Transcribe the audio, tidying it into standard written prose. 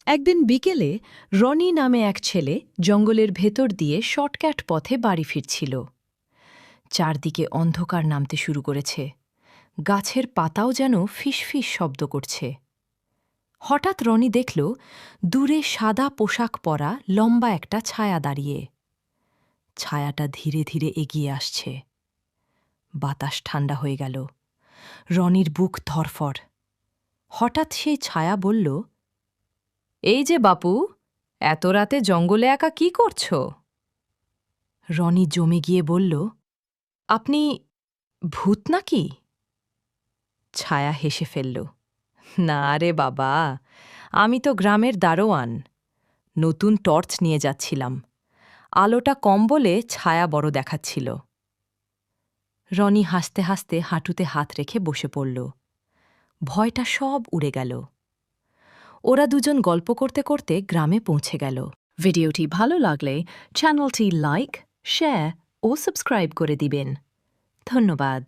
একদিন বিকেলে রনি নামে এক ছেলে জঙ্গলের ভেতর দিয়ে শর্টকাট পথে বাড়ি ফিরছিল। চারদিকে অন্ধকার নামতে শুরু করেছে, গাছের পাতাও যেন ফিসফিস শব্দ করছে। হঠাৎ রনি দেখল দূরে সাদা পোশাক পরা লম্বা একটা ছায়া দাঁড়িয়ে। ছায়াটা ধীরে ধীরে এগিয়ে আসছে। বাতাস ঠান্ডা হয়ে গেল, রনির বুক ধরফর। হঠাৎ সেই ছায়া বলল, এই যে বাপু, এত রাতে জঙ্গলে একা কি করছো? রনি জমে গিয়ে বলল, আপনি ভূত নাকি? ছায়া হেসে ফেলল, না রে বাবা, আমি তো গ্রামের দারোয়ান। নতুন টর্চ নিয়ে যাচ্ছিলাম, আলোটা কম বলে ছায়া বড় দেখাচ্ছিল। রনি হাসতে হাসতে হাঁটুতে হাত রেখে বসে পড়ল। ভয়টা সব উড়ে গেল। ওরা দুজন গল্প করতে করতে গ্রামে পৌঁছে গেল। ভিডিওটি ভালো লাগলে চ্যানেলটি লাইক, শেয়ার ও সাবস্ক্রাইব করে দিবেন। ধন্যবাদ।